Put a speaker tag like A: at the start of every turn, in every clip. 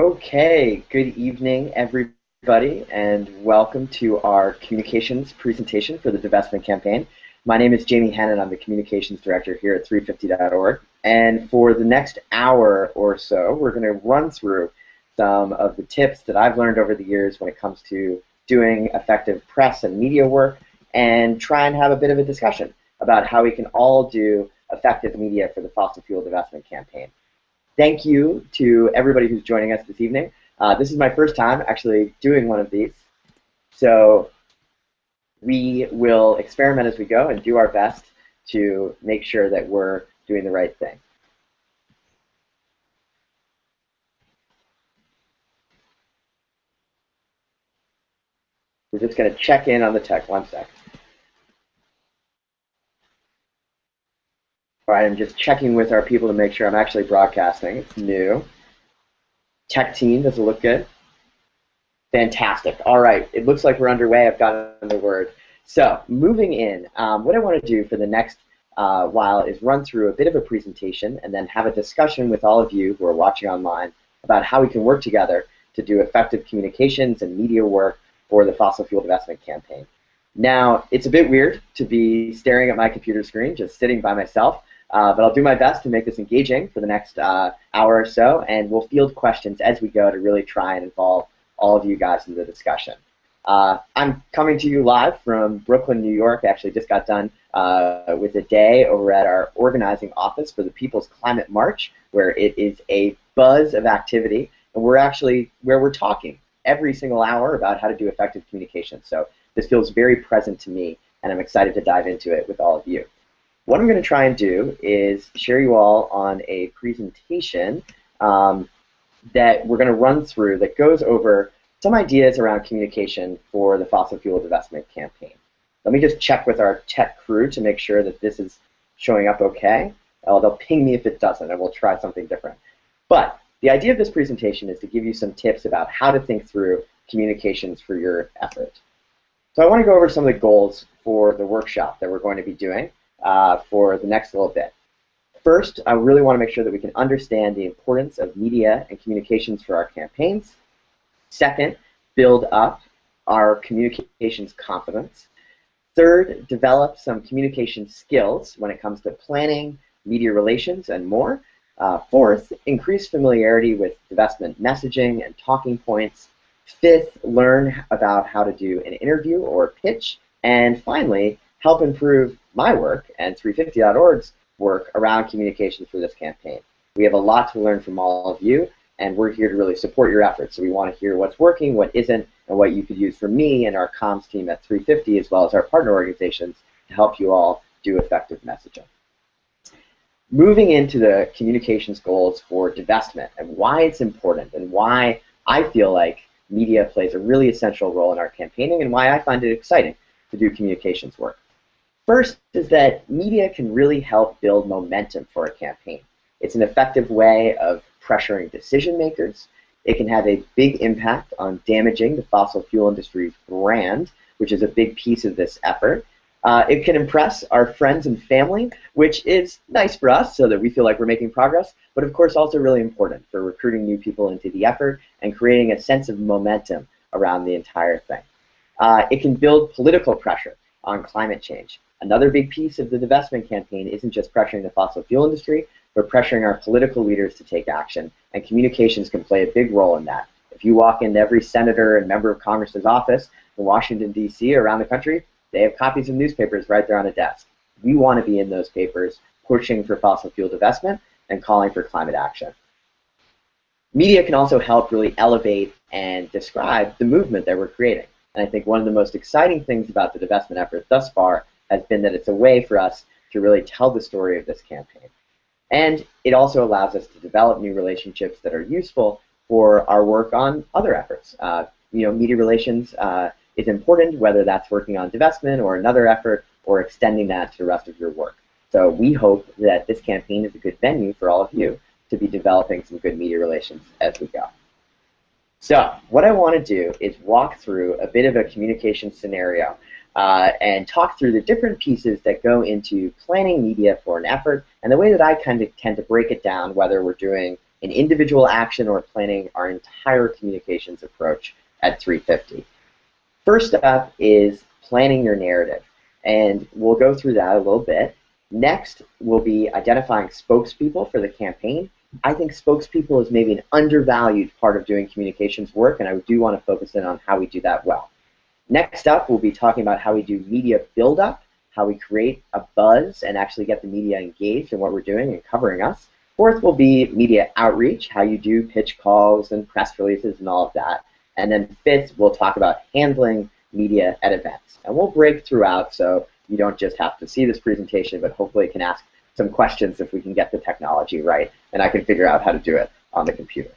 A: Okay, good evening, everybody, and welcome to our communications presentation for the divestment campaign. My name is Jamie Hannon. I'm the communications director here at 350.org. And for the next hour or so, we're going to run through some of the tips that I've learned over the years when it comes to doing effective press and media work and try and have a bit of a discussion about how we can all do effective media for the fossil fuel divestment campaign. Thank you to everybody who's joining us this evening. This is my first time actually doing one of these, so we will experiment as we go and do our best to make sure that we're doing the right thing. We're just going to check in on the tech. One sec. All right, I'm just checking with our people to make sure I'm actually broadcasting. It's new. Tech team, does it look good? Fantastic. All right, it looks like we're underway. I've gotten the word. So moving in, what I want to do for the next while is run through a bit of a presentation and then have a discussion with all of you who are watching online about how we can work together to do effective communications and media work for the fossil fuel divestment campaign. Now, it's a bit weird to be staring at my computer screen, just sitting by myself, but I'll do my best to make this engaging for the next hour or so, and we'll field questions as we go to really try and involve all of you guys in the discussion. I'm coming to you live from Brooklyn, New York. I actually just got done with a day over at our organizing office for the People's Climate March, where it is a buzz of activity, and we're actually where we're talking every single hour about how to do effective communication. So this feels very present to me, and I'm excited to dive into it with all of you. What I'm going to try and do is share you all on a presentation that we're going to run through that goes over some ideas around communication for the fossil fuel divestment campaign. Let me just check with our tech crew to make sure that this is showing up okay. They'll ping me if it doesn't, and we'll try something different. But the idea of this presentation is to give you some tips about how to think through communications for your effort. So I want to go over some of the goals for the workshop that we're going to be doing for the next little bit. First, I really want to make sure that we can understand the importance of media and communications for our campaigns. Second, build up our communications confidence. Third, develop some communication skills when it comes to planning, media relations, and more. Fourth, increase familiarity with divestment messaging and talking points. Fifth, learn about how to do an interview or pitch. And finally, help improve my work and 350.org's work around communications for this campaign. We have a lot to learn from all of you, and we're here to really support your efforts. So we want to hear what's working, what isn't, and what you could use from me and our comms team at 350, as well as our partner organizations, to help you all do effective messaging. Moving into the communications goals for divestment and why it's important and why I feel like media plays a really essential role in our campaigning and why I find it exciting to do communications work. First is that media can really help build momentum for a campaign. It's an effective way of pressuring decision makers. It can have a big impact on damaging the fossil fuel industry's brand, which is a big piece of this effort. It can impress our friends and family, which is nice for us so that we feel like we're making progress, but of course also really important for recruiting new people into the effort and creating a sense of momentum around the entire thing. It can build political pressure on climate change. Another big piece of the divestment campaign isn't just pressuring the fossil fuel industry, but pressuring our political leaders to take action, and communications can play a big role in that. If you walk into every senator and member of Congress's office in Washington, D.C. or around the country, they have copies of newspapers right there on a desk. We want to be in those papers pushing for fossil fuel divestment and calling for climate action. Media can also help really elevate and describe the movement that we're creating. And I think one of the most exciting things about the divestment effort thus far has been that it's a way for us to really tell the story of this campaign. And it also allows us to develop new relationships that are useful for our work on other efforts. Media relations is important, whether that's working on divestment or another effort or extending that to the rest of your work. So we hope that this campaign is a good venue for all of you to be developing some good media relations as we go. So what I want to do is walk through a bit of a communication scenario and talk through the different pieces that go into planning media for an effort and the way that I kind of tend to break it down, whether we're doing an individual action or planning our entire communications approach at 350. First up is planning your narrative, and we'll go through that a little bit. Next will be identifying spokespeople for the campaign. I think spokespeople is maybe an undervalued part of doing communications work, and I do want to focus in on how we do that well. Next up, we'll be talking about how we do media buildup, how we create a buzz and actually get the media engaged in what we're doing and covering us. Fourth will be media outreach, how you do pitch calls and press releases and all of that. And then fifth, we'll talk about handling media at events. And we'll break throughout so you don't just have to see this presentation, but hopefully can ask some questions if we can get the technology right and I can figure out how to do it on the computer.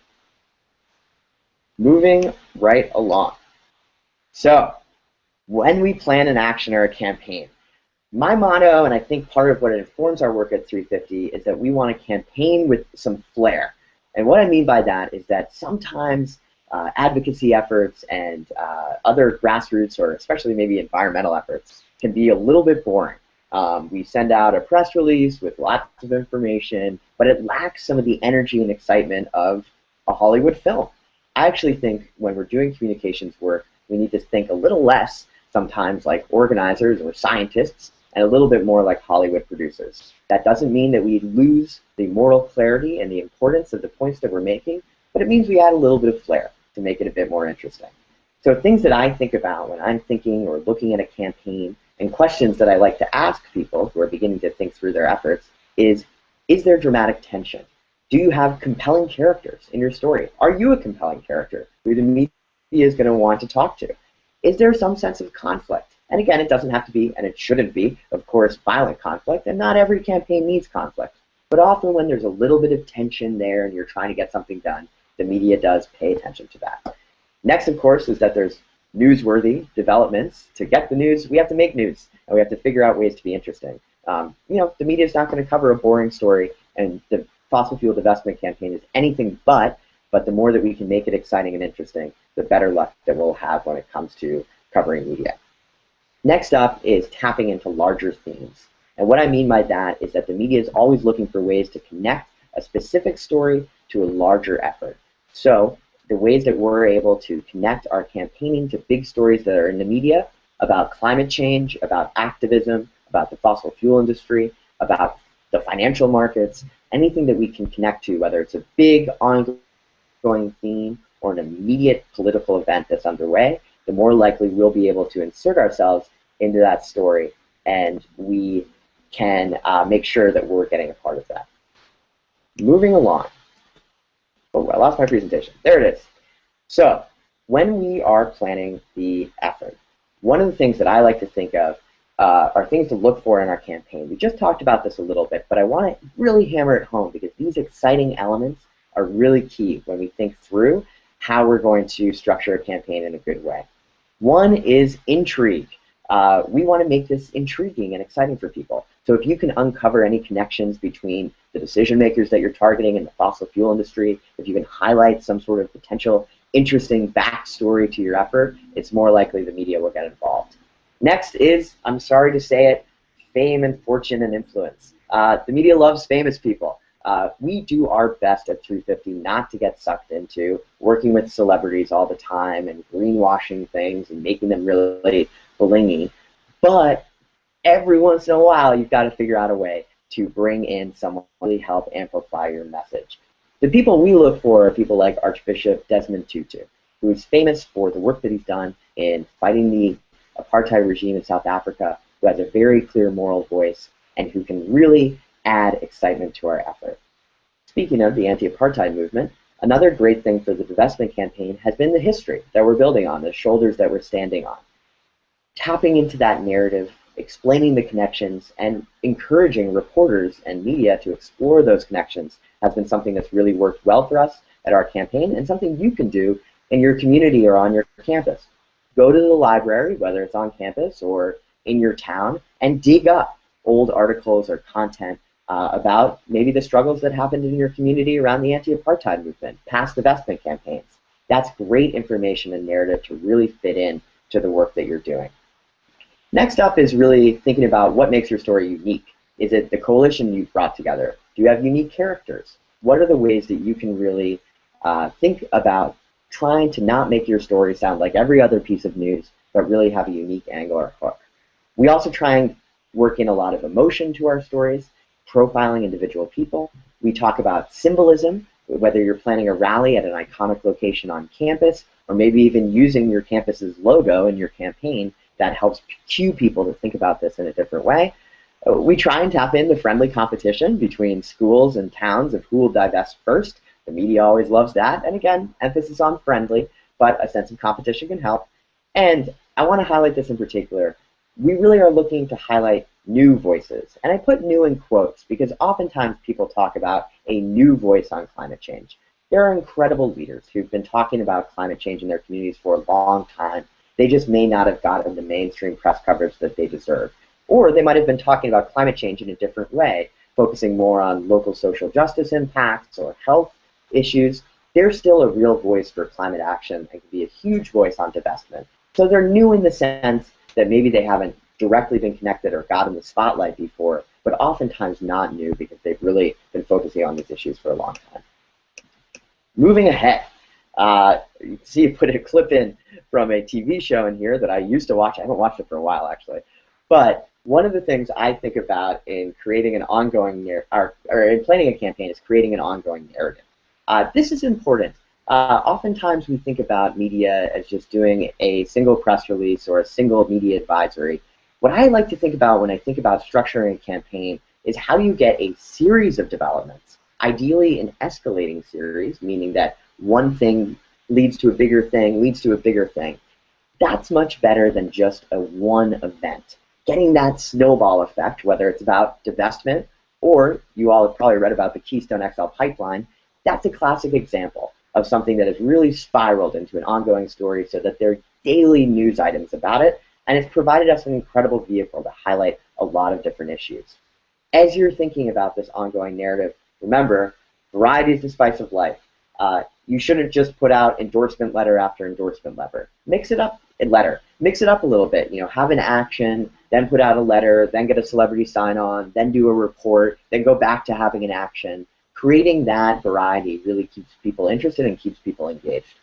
A: Moving right along. So, when we plan an action or a campaign, my motto, and I think part of what informs our work at 350, is that we want to campaign with some flair. And what I mean by that is that sometimes advocacy efforts and other grassroots or especially maybe environmental efforts can be a little bit boring. We send out a press release with lots of information, but it lacks some of the energy and excitement of a Hollywood film. I actually think when we're doing communications work, we need to think a little less sometimes like organizers or scientists and a little bit more like Hollywood producers. That doesn't mean that we lose the moral clarity and the importance of the points that we're making, but it means we add a little bit of flair to make it a bit more interesting. So things that I think about when I'm thinking or looking at a campaign and questions that I like to ask people who are beginning to think through their efforts is there dramatic tension? Do you have compelling characters in your story? Are you a compelling character who the media is going to want to talk to? Is there some sense of conflict? And again, it doesn't have to be, and it shouldn't be, of course, violent conflict, and not every campaign needs conflict. But often when there's a little bit of tension there and you're trying to get something done, the media does pay attention to that. Next, of course, is that there's newsworthy developments. To get the news, we have to make news, and we have to figure out ways to be interesting. You know, the media is not going to cover a boring story, and the fossil fuel divestment campaign is anything but the more that we can make it exciting and interesting, the better luck that we'll have when it comes to covering media. Next up is tapping into larger themes. And what I mean by that is that the media is always looking for ways to connect a specific story to a larger effort. So the ways that we're able to connect our campaigning to big stories that are in the media about climate change, about activism, about the fossil fuel industry, about the financial markets, anything that we can connect to, whether it's a big ongoing theme or an immediate political event that's underway, the more likely we'll be able to insert ourselves into that story, and we can make sure that we're getting a part of that. Moving along. Oh, I lost my presentation. There it is. So, when we are planning the effort, one of the things that I like to think of are things to look for in our campaign. We just talked about this a little bit, but I want to really hammer it home because these exciting elements are really key when we think through how we're going to structure a campaign in a good way. One is intrigue. We want to make this intriguing and exciting for people. So if you can uncover any connections between the decision makers that you're targeting in the fossil fuel industry, if you can highlight some sort of potential interesting backstory to your effort, it's more likely the media will get involved. Next is, I'm sorry to say it, fame and fortune and influence. The media loves famous people. We do our best at 350 not to get sucked into working with celebrities all the time and greenwashing things and making them really blingy, but every once in a while you've got to figure out a way to bring in someone to really help amplify your message. The people we look for are people like Archbishop Desmond Tutu, who is famous for the work that he's done in fighting the apartheid regime in South Africa, who has a very clear moral voice and who can really add excitement to our effort. Speaking of the anti-apartheid movement, another great thing for the divestment campaign has been the history that we're building on, the shoulders that we're standing on. Tapping into that narrative, explaining the connections, and encouraging reporters and media to explore those connections has been something that's really worked well for us at our campaign and something you can do in your community or on your campus. Go to the library, whether it's on campus or in your town, and dig up old articles or content about maybe the struggles that happened in your community around the anti-apartheid movement, past divestment campaigns. That's great information and narrative to really fit in to the work that you're doing. Next up is really thinking about what makes your story unique. Is it the coalition you've brought together? Do you have unique characters? what are the ways that you can really think about trying to not make your story sound like every other piece of news, but really have a unique angle or hook. We also try and work in a lot of emotion to our stories, profiling individual people. We talk about symbolism, whether you're planning a rally at an iconic location on campus, or maybe even using your campus's logo in your campaign. That helps cue people to think about this in a different way. We try and tap into friendly competition between schools and towns of who will divest first. The media always loves that, and again, emphasis on friendly, but a sense of competition can help. And I want to highlight this in particular. We really are looking to highlight new voices, and I put new in quotes because oftentimes people talk about a new voice on climate change. There are incredible leaders who've been talking about climate change in their communities for a long time. They just may not have gotten the mainstream press coverage that they deserve. Or they might have been talking about climate change in a different way, focusing more on local social justice impacts or health issues. They're still a real voice for climate action and can be a huge voice on divestment. So they're new in the sense that maybe they haven't directly been connected or got in the spotlight before, but oftentimes not new because they've really been focusing on these issues for a long time. Moving ahead, you can see I put a clip in from a TV show in here that I used to watch. I haven't watched it for a while, actually. But one of the things I think about in creating an ongoing, or in planning a campaign is creating an ongoing narrative. This is important. Oftentimes we think about media as just doing a single press release or a single media advisory. What I like to think about when I think about structuring a campaign is how do you get a series of developments, ideally an escalating series, meaning that one thing leads to a bigger thing, leads to a bigger thing. That's much better than just a one event. Getting that snowball effect, whether it's about divestment or you all have probably read about the Keystone XL pipeline, that's a classic example of something that has really spiraled into an ongoing story so that there are daily news items about it, and it's provided us an incredible vehicle to highlight a lot of different issues. As you're thinking about this ongoing narrative, remember, variety is the spice of life. You shouldn't just put out endorsement letter after endorsement letter. Mix it up Mix it up a little bit. Have an action, then put out a letter, then get a celebrity sign-on, then do a report, then go back to having an action. Creating that variety really keeps people interested and keeps people engaged.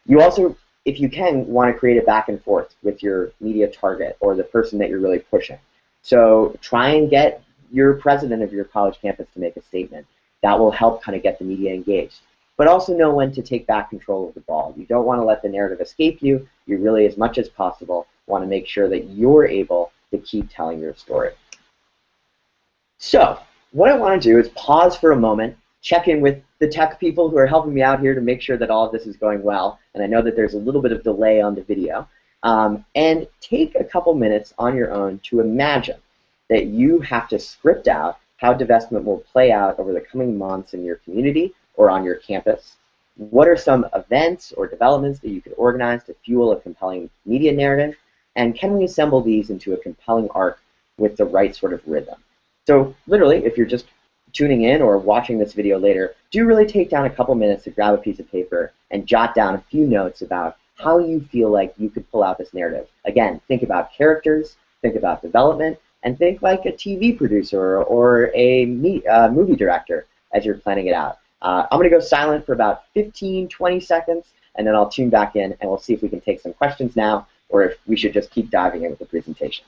A: You also, if you can, want to create a back and forth with your media target or the person that you're really pushing. So try and get your president of your college campus to make a statement. That will help kind of get the media engaged. But also know when to take back control of the ball. You don't want to let the narrative escape you. You really, as much as possible, want to make sure that you're able to keep telling your story. So what I want to do is pause for a moment, check in with the tech people who are helping me out here to make sure that all of this is going well. And I know that there's a little bit of delay on the video. And take a couple minutes on your own to imagine that you have to script out how divestment will play out over the coming months in your community or on your campus. What are some events or developments that you could organize to fuel a compelling media narrative? And can we assemble these into a compelling arc with the right sort of rhythm? So literally, if you're just tuning in or watching this video later, do really take down a couple minutes to grab a piece of paper and jot down a few notes about how you feel like you could pull out this narrative. Again, think about characters, think about development, and think like a TV producer or a movie director as you're planning it out. I'm going to go silent for about 15, 20 seconds, and then I'll tune back in, and we'll see if we can take some questions now, or if we should just keep diving in with the presentation.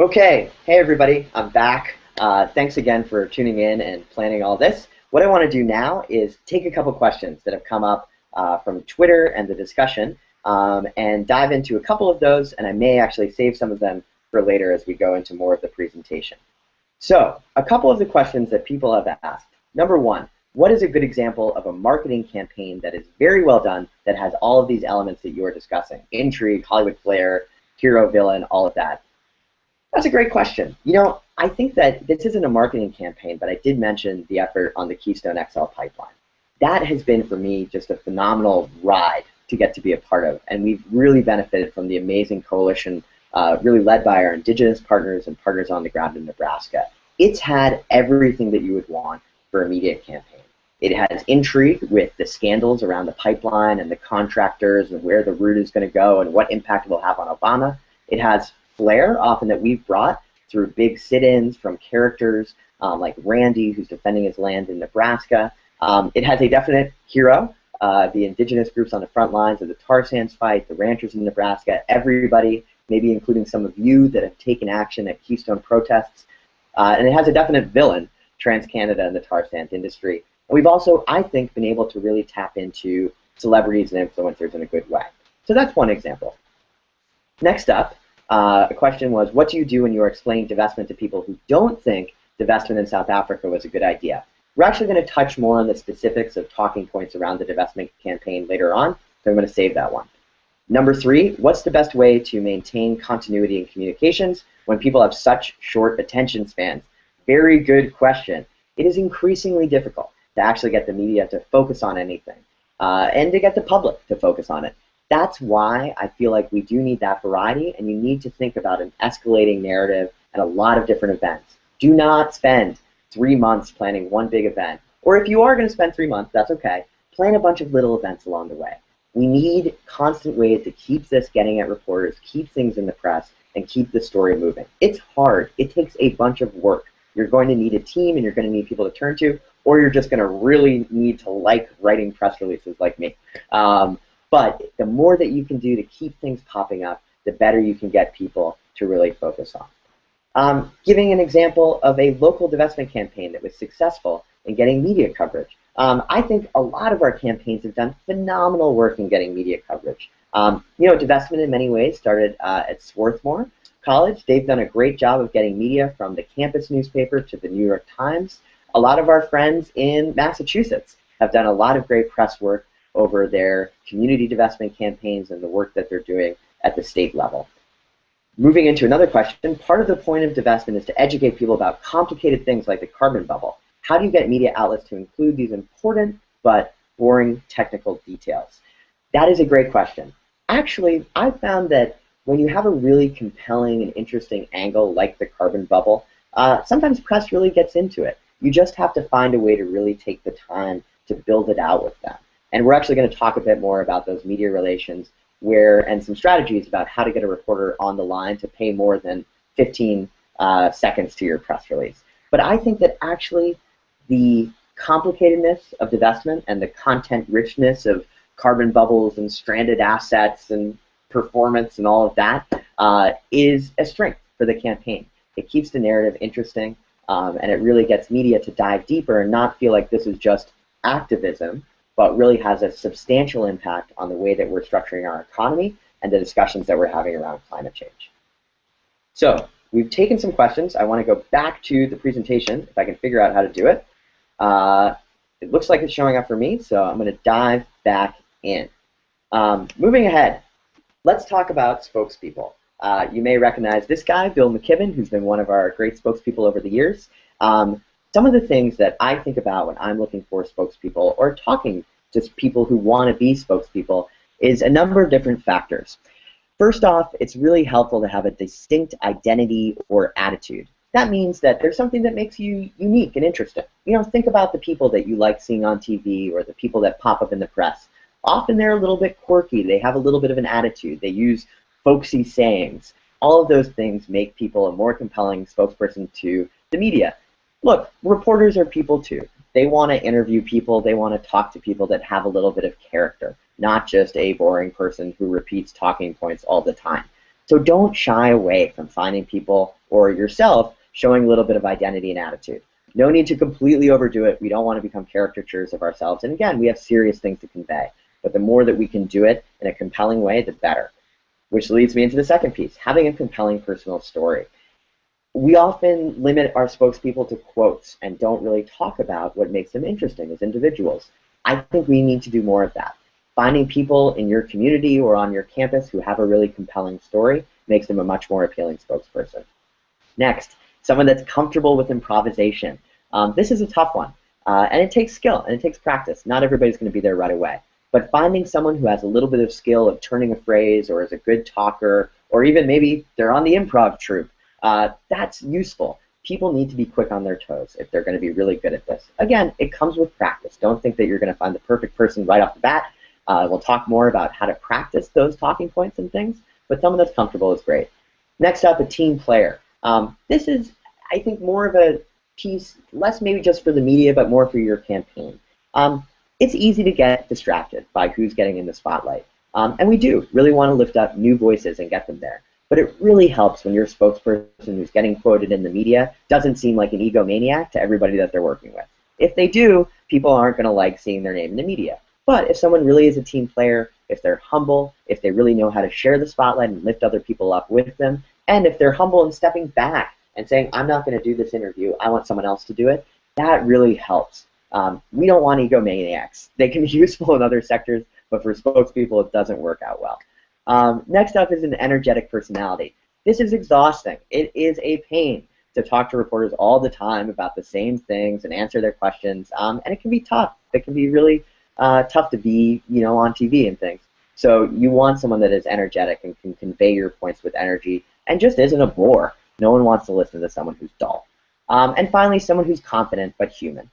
A: Okay, hey everybody, I'm back. Thanks again for tuning in and planning all this. What I want to do now is take a couple questions that have come up from Twitter and the discussion and dive into a couple of those, and I may actually save some of them for later as we go into more of the presentation. So, a couple of the questions that people have asked. Number one, what is a good example of a marketing campaign that is very well done that has all of these elements that you are discussing? Intrigue, Hollywood flair, hero, villain, all of that. That's a great question. I think that this isn't a marketing campaign, but I did mention the effort on the Keystone XL pipeline. That has been, for me, just a phenomenal ride to get to be a part of. And we've really benefited from the amazing coalition really led by our Indigenous partners and partners on the ground in Nebraska. It's had everything that you would want for a media campaign. It has intrigue with the scandals around the pipeline and the contractors and where the route is going to go and what impact it will have on Obama. It has flair, often that we've brought through big sit-ins from characters like Randy, who's defending his land in Nebraska. It has a definite hero, the indigenous groups on the front lines of the tar sands fight, the ranchers in Nebraska, everybody, maybe including some of you that have taken action at Keystone protests. And it has a definite villain, TransCanada and the tar sands industry. And we've also, I think, been able to really tap into celebrities and influencers in a good way. So that's one example. Next up, a question was, what do you do when you are explaining divestment to people who don't think divestment in South Africa was a good idea? We're actually going to touch more on the specifics of talking points around the divestment campaign later on, so I'm going to save that one. Number 3, what's the best way to maintain continuity in communications when people have such short attention spans? Very good question. It is increasingly difficult to actually get the media to focus on anything and to get the public to focus on it. That's why I feel like we do need that variety, and you need to think about an escalating narrative and a lot of different events. Do not spend 3 months planning one big event. Or if you are going to spend 3 months, that's okay. Plan a bunch of little events along the way. We need constant ways to keep this getting at reporters, keep things in the press, and keep the story moving. It's hard. It takes a bunch of work. You're going to need a team, and you're going to need people to turn to, or you're just going to really need to like writing press releases like me. But the more that you can do to keep things popping up, the better you can get people to really focus on. Giving an example of a local divestment campaign that was successful in getting media coverage. I think a lot of our campaigns have done phenomenal work in getting media coverage. Divestment in many ways started at Swarthmore College. They've done a great job of getting media from the campus newspaper to the New York Times. A lot of our friends in Massachusetts have done a lot of great press work over their community divestment campaigns and the work that they're doing at the state level. Moving into another question, part of the point of divestment is to educate people about complicated things like the carbon bubble. How do you get media outlets to include these important but boring technical details? That is a great question. Actually, I found that when you have a really compelling and interesting angle like the carbon bubble, sometimes press really gets into it. You just have to find a way to really take the time to build it out with them. And we're actually going to talk a bit more about those media relations and some strategies about how to get a reporter on the line to pay more than 15 seconds to your press release. But I think that actually the complicatedness of divestment and the content richness of carbon bubbles and stranded assets and performance and all of that is a strength for the campaign. It keeps the narrative interesting, and it really gets media to dive deeper and not feel like this is just activism, but really has a substantial impact on the way that we're structuring our economy and the discussions that we're having around climate change. So we've taken some questions. I want to go back to the presentation if I can figure out how to do it. It looks like it's showing up for me, so I'm going to dive back in. Moving ahead, let's talk about spokespeople. You may recognize this guy, Bill McKibben, who's been one of our great spokespeople over the years. Some of the things that I think about when I'm looking for spokespeople or talking to people who want to be spokespeople is a number of different factors. First off, it's really helpful to have a distinct identity or attitude. That means that there's something that makes you unique and interesting. Think about the people that you like seeing on TV or the people that pop up in the press. Often they're a little bit quirky. They have a little bit of an attitude. They use folksy sayings. All of those things make people a more compelling spokesperson to the media. Look, reporters are people too. They want to interview people. They want to talk to people that have a little bit of character, not just a boring person who repeats talking points all the time. So don't shy away from finding people or yourself showing a little bit of identity and attitude. No need to completely overdo it. We don't want to become caricatures of ourselves. And again, we have serious things to convey. But the more that we can do it in a compelling way, the better. Which leads me into the second piece, having a compelling personal story. We often limit our spokespeople to quotes and don't really talk about what makes them interesting as individuals. I think we need to do more of that. Finding people in your community or on your campus who have a really compelling story makes them a much more appealing spokesperson. Next, someone that's comfortable with improvisation. This is a tough one, and it takes skill and it takes practice. Not everybody's going to be there right away. But finding someone who has a little bit of skill of turning a phrase or is a good talker, or even maybe they're on the improv troupe, that's useful. People need to be quick on their toes if they're going to be really good at this. Again, it comes with practice. Don't think that you're going to find the perfect person right off the bat. We'll talk more about how to practice those talking points and things, but someone that's comfortable is great. Next up, a team player. This is, I think, more of a piece, less maybe just for the media, but more for your campaign. It's easy to get distracted by who's getting in the spotlight. And we do really want to lift up new voices and get them there. But it really helps when your spokesperson who's getting quoted in the media doesn't seem like an egomaniac to everybody that they're working with. If they do, people aren't going to like seeing their name in the media. But if someone really is a team player, if they're humble, if they really know how to share the spotlight and lift other people up with them, and if they're humble and stepping back and saying, I'm not going to do this interview, I want someone else to do it, that really helps. We don't want egomaniacs. They can be useful in other sectors, but for spokespeople, it doesn't work out well. Next up is an energetic personality. This is exhausting. It is a pain to talk to reporters all the time about the same things and answer their questions, and it can be tough. It can be really tough to be, on TV and things. So you want someone that is energetic and can convey your points with energy and just isn't a bore. No one wants to listen to someone who's dull. And finally, someone who's confident but human.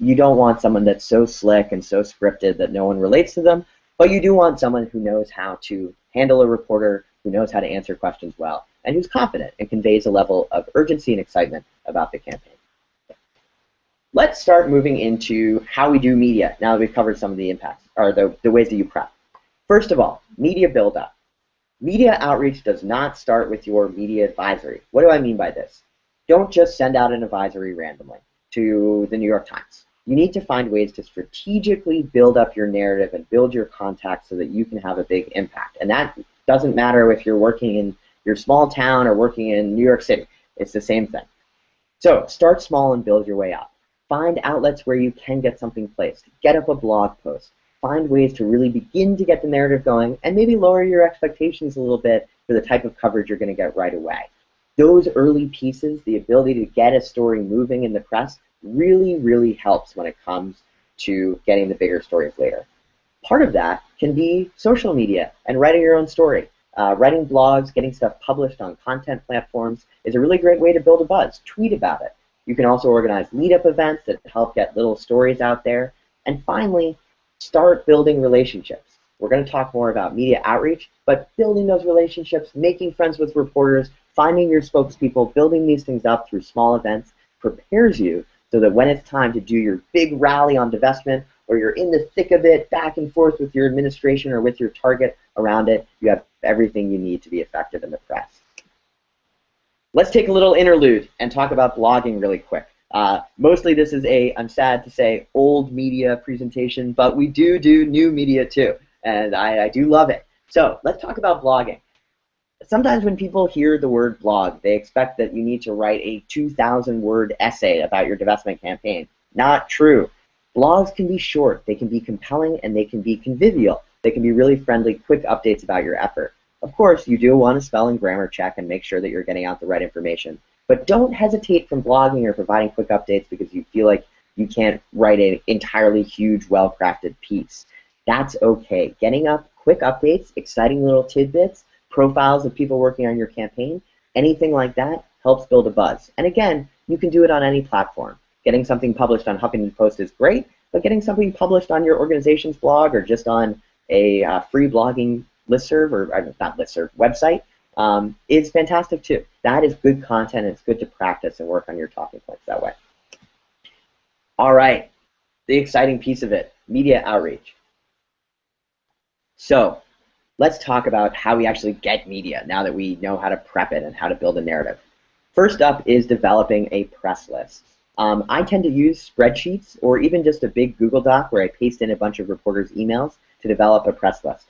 A: You don't want someone that's so slick and so scripted that no one relates to them, but you do want someone who knows how to handle a reporter, who knows how to answer questions well, and who's confident and conveys a level of urgency and excitement about the campaign. Let's start moving into how we do media now that we've covered some of the impacts, or the ways that you prep. First of all, media buildup. Media outreach does not start with your media advisory. What do I mean by this? Don't just send out an advisory randomly to the New York Times. You need to find ways to strategically build up your narrative and build your contacts so that you can have a big impact. And that doesn't matter if you're working in your small town or working in New York City. It's the same thing. So start small and build your way up. Find outlets where you can get something placed. Get up a blog post. Find ways to really begin to get the narrative going and maybe lower your expectations a little bit for the type of coverage you're going to get right away. Those early pieces, the ability to get a story moving in the press, really, really helps when it comes to getting the bigger stories later. Part of that can be social media and writing your own story. Writing blogs, getting stuff published on content platforms is a really great way to build a buzz. Tweet about it. You can also organize lead-up events that help get little stories out there. And finally, start building relationships. We're going to talk more about media outreach, but building those relationships, making friends with reporters, finding your spokespeople, building these things up through small events prepares you so that when it's time to do your big rally on divestment, or you're in the thick of it, back and forth with your administration or with your target around it, you have everything you need to be effective in the press. Let's take a little interlude and talk about blogging really quick. Mostly this is I'm sad to say, old media presentation, but we do new media too, and I do love it. So let's talk about blogging. Sometimes when people hear the word blog, they expect that you need to write a 2,000-word essay about your divestment campaign. Not true. Blogs can be short, they can be compelling, and they can be convivial. They can be really friendly, quick updates about your effort. Of course, you do want to spell and grammar check and make sure that you're getting out the right information. But don't hesitate from blogging or providing quick updates because you feel like you can't write an entirely huge, well-crafted piece. That's okay. Getting up quick updates, exciting little tidbits, profiles of people working on your campaign, anything like that helps build a buzz. And again, you can do it on any platform. Getting something published on Huffington Post is great, but getting something published on your organization's blog or just on a free blogging listserv, or not listserv, website, is fantastic too. That is good content, and it's good to practice and work on your talking points that way. All right, the exciting piece of it, media outreach. So let's talk about how we actually get media now that we know how to prep it and how to build a narrative. First up is developing a press list. I tend to use spreadsheets or even just a big Google Doc where I paste in a bunch of reporters' emails to develop a press list.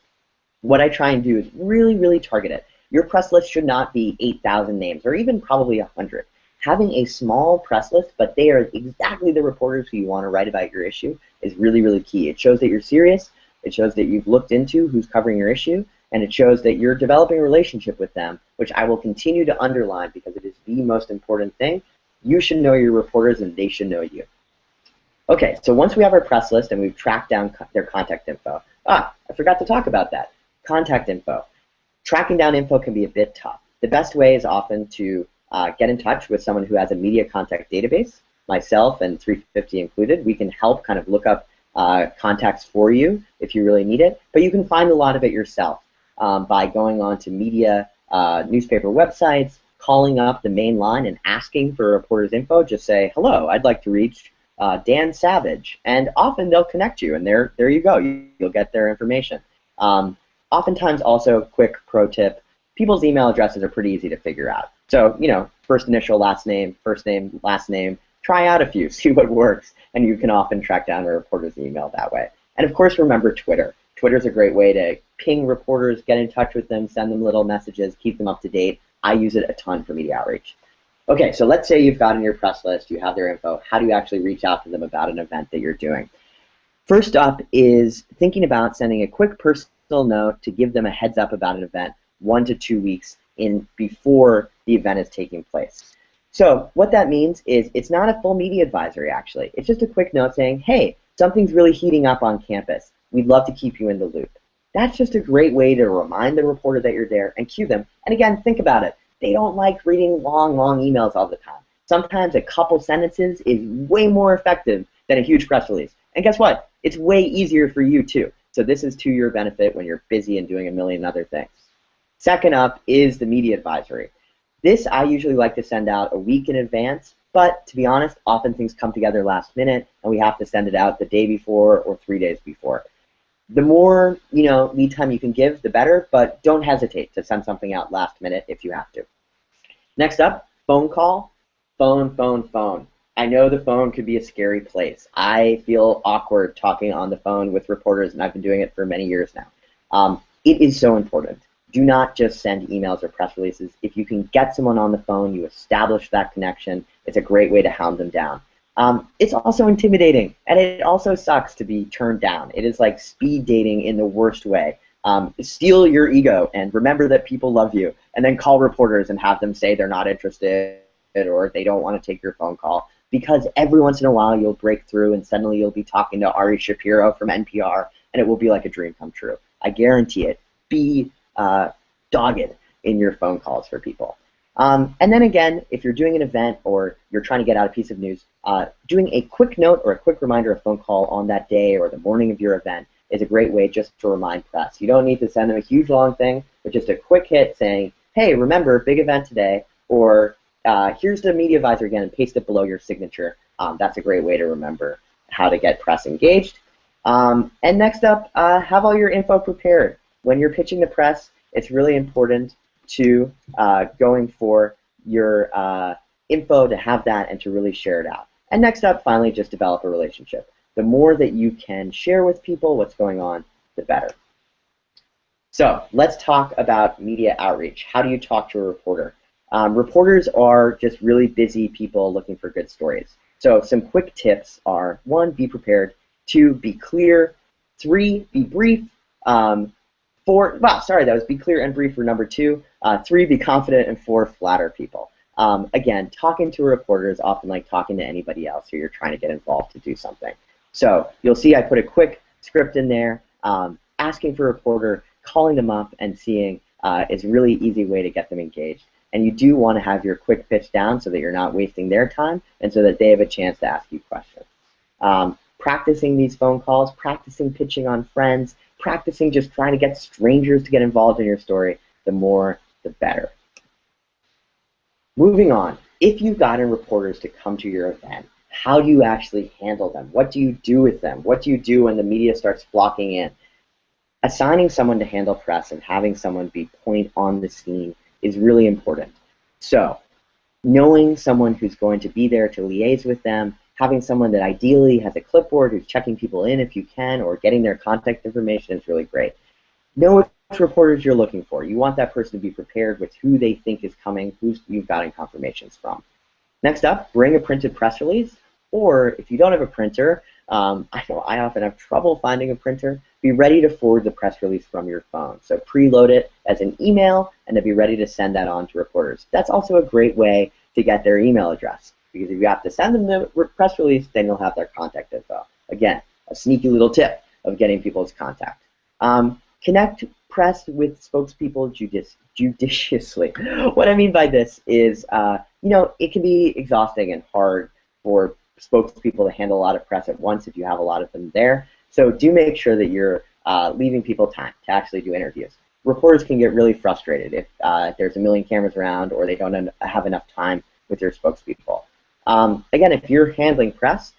A: What I try and do is really, really target it. Your press list should not be 8,000 names or even probably 100. Having a small press list, but they are exactly the reporters who you want to write about your issue, is really, really key. It shows that you're serious, it shows that you've looked into who's covering your issue, and it shows that you're developing a relationship with them, which I will continue to underline because it is the most important thing. You should know your reporters and they should know you. Okay, so once we have our press list and we've tracked down their contact info, I forgot to talk about that. Contact info. Tracking down info can be a bit tough. The best way is often to get in touch with someone who has a media contact database, myself and 350 included. We can help kind of look up contacts for you if you really need it, but you can find a lot of it yourself by going on to media newspaper websites, calling up the main line and asking for a reporter's info. Just say, hello, I'd like to reach Dan Savage, and often they'll connect you, and there you go. You'll get their information. Oftentimes, also, quick pro tip, people's email addresses are pretty easy to figure out. So, first initial, last name, last name, try out a few, see what works, and you can often track down a reporter's email that way. And of course, remember Twitter. Twitter's a great way to ping reporters, get in touch with them, send them little messages, keep them up to date. I use it a ton for media outreach. Okay, so let's say you've got in your press list, you have their info. How do you actually reach out to them about an event that you're doing? First up is thinking about sending a quick personal note to give them a heads up about an event 1 to 2 weeks before the event is taking place. So what that means is it's not a full media advisory, actually. It's just a quick note saying, hey, something's really heating up on campus. We'd love to keep you in the loop. That's just a great way to remind the reporter that you're there and cue them. And again, think about it. They don't like reading long emails all the time. Sometimes a couple sentences is way more effective than a huge press release. And guess what? It's way easier for you too. So this is to your benefit when you're busy and doing a million other things. Second up is the media advisory. This I usually like to send out a week in advance, but to be honest, often things come together last minute and we have to send it out the day before or 3 days before. The more lead time you can give, the better, but don't hesitate to send something out last minute if you have to. Next up, phone call. Phone. I know the phone could be a scary place. I feel awkward talking on the phone with reporters, and I've been doing it for many years now. It is so important. Do not just send emails or press releases. If you can get someone on the phone, you establish that connection, it's a great way to hound them down. It's also intimidating, and it also sucks to be turned down. It is like speed dating in the worst way. Steal your ego and remember that people love you, and then call reporters and have them say they're not interested or they don't want to take your phone call, because every once in a while you'll break through and suddenly you'll be talking to Ari Shapiro from NPR, and it will be like a dream come true. I guarantee it. Be dogged in your phone calls for people. And then again, if you're doing an event or you're trying to get out a piece of news, doing a quick note or a quick reminder of phone call on that day or the morning of your event is a great way just to remind press. You don't need to send them a huge long thing, but just a quick hit saying, hey, remember, big event today, or here's the media advisor again, and paste it below your signature. That's a great way to remember how to get press engaged. And next up, have all your info prepared. When you're pitching the press, it's really important to going for your info to have that and to really share it out. And next up, finally, just develop a relationship. The more that you can share with people what's going on, the better. So let's talk about media outreach. How do you talk to a reporter? Reporters are just really busy people looking for good stories. So some quick tips are: 1, be prepared; 2, be clear; 3, be brief; 4, that was be clear and brief for number 2; 3, be confident; and 4, flatter people. Again, talking to a reporter is often like talking to anybody else who you're trying to get involved to do something. So you'll see I put a quick script in there. Asking for a reporter, calling them up, and seeing is a really easy way to get them engaged. And you do want to have your quick pitch down so that you're not wasting their time and so that they have a chance to ask you questions. Practicing these phone calls, practicing pitching on friends, practicing just trying to get strangers to get involved in your story, the more, the better. Moving on, if you've gotten reporters to come to your event, how do you actually handle them? What do you do with them? What do you do when the media starts flocking in? Assigning someone to handle press and having someone be point on the scene is really important. So, knowing someone who's going to be there to liaise with them, having someone that ideally has a clipboard who's checking people in if you can, or getting their contact information is really great. Know which reporters you're looking for. You want that person to be prepared with who they think is coming, who you've gotten confirmations from. Next up, bring a printed press release, or if you don't have a printer, I know I often have trouble finding a printer, be ready to forward the press release from your phone. So preload it as an email and then be ready to send that on to reporters. That's also a great way to get their email address, because if you have to send them the press release, then you'll have their contact info. Again, a sneaky little tip of getting people's contact. Connect press with spokespeople judiciously. What I mean by this is, it can be exhausting and hard for spokespeople to handle a lot of press at once if you have a lot of them there. So do make sure that you're leaving people time to actually do interviews. Reporters can get really frustrated if there's a million cameras around or they don't have enough time with your spokespeople. Again, if you're handling press,